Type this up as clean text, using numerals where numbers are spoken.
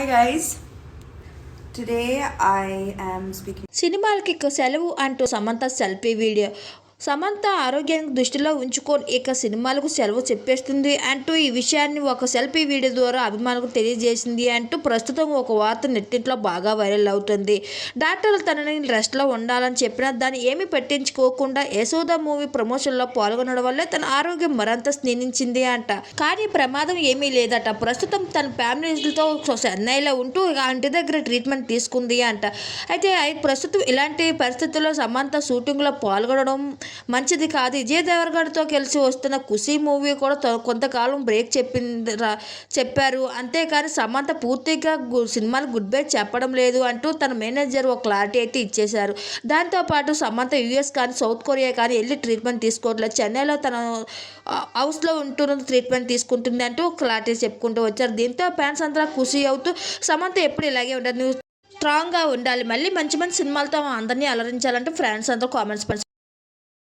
Hi guys, today I am speaking. సినిమాలకి ఇక సెలవు అంటూ సమంత సెల్ఫీ వీడియో. సమంత ఆరోగ్యాన్ని దృష్టిలో ఉంచుకొని ఇక సినిమాలకు సెలవు చెప్పేస్తుంది అంటూ ఈ విషయాన్ని ఒక సెల్ఫీ వీడియో ద్వారా అభిమానులకు తెలియజేసింది అంటూ ప్రస్తుతం ఒక వార్త నెట్టింట్లో బాగా వైరల్ అవుతుంది. డాక్టర్లు తనని రెస్ట్లో ఉండాలని చెప్పినా దాన్ని ఏమీ పట్టించుకోకుండా యశోద మూవీ ప్రమోషన్లో పాల్గొనడం వల్లే తన ఆరోగ్యం మరింత క్షీణించింది అంట. కానీ ప్రమాదం ఏమీ లేదట. ప్రస్తుతం తన ఫ్యామిలీతో చెన్నైలో ఉంటూ ఆ ఇంటి దగ్గర ట్రీట్మెంట్ తీసుకుంది అంట. అయితే ప్రస్తుతం ఇలాంటి పరిస్థితుల్లో సమంత షూటింగ్లో పాల్గొనడం మంచిది కాదు. విజయ్ దేవరగణతో కలిసి వస్తున్న ఖుషీ మూవీ కూడా కొంతకాలం బ్రేక్ చెప్పారు. అంతేకాని సమంత పూర్తిగా సినిమాలు గుడ్ బై చెప్పడం లేదు అంటూ తన మేనేజర్ ఒక క్లారిటీ అయితే ఇచ్చేశారు. దాంతోపాటు సమంత యూఎస్ కానీ సౌత్ కొరియా కానీ వెళ్ళి ట్రీట్మెంట్ తీసుకోవట్లేదు, చెన్నైలో తన హౌస్లో ఉంటున్న ట్రీట్మెంట్ తీసుకుంటుంది అంటూ క్లారిటీ చెప్పుకుంటూ వచ్చారు. దీంతో ఫ్యాన్స్ అంతా ఖుషి అవుతూ సమంత ఎప్పుడు ఇలాగే ఉండదు, స్ట్రాంగ్గా ఉండాలి, మళ్ళీ మంచి మంచి సినిమాలతో అందరినీ అలరించాలంటూ ఫ్యాన్స్ అంతా కామెంట్స్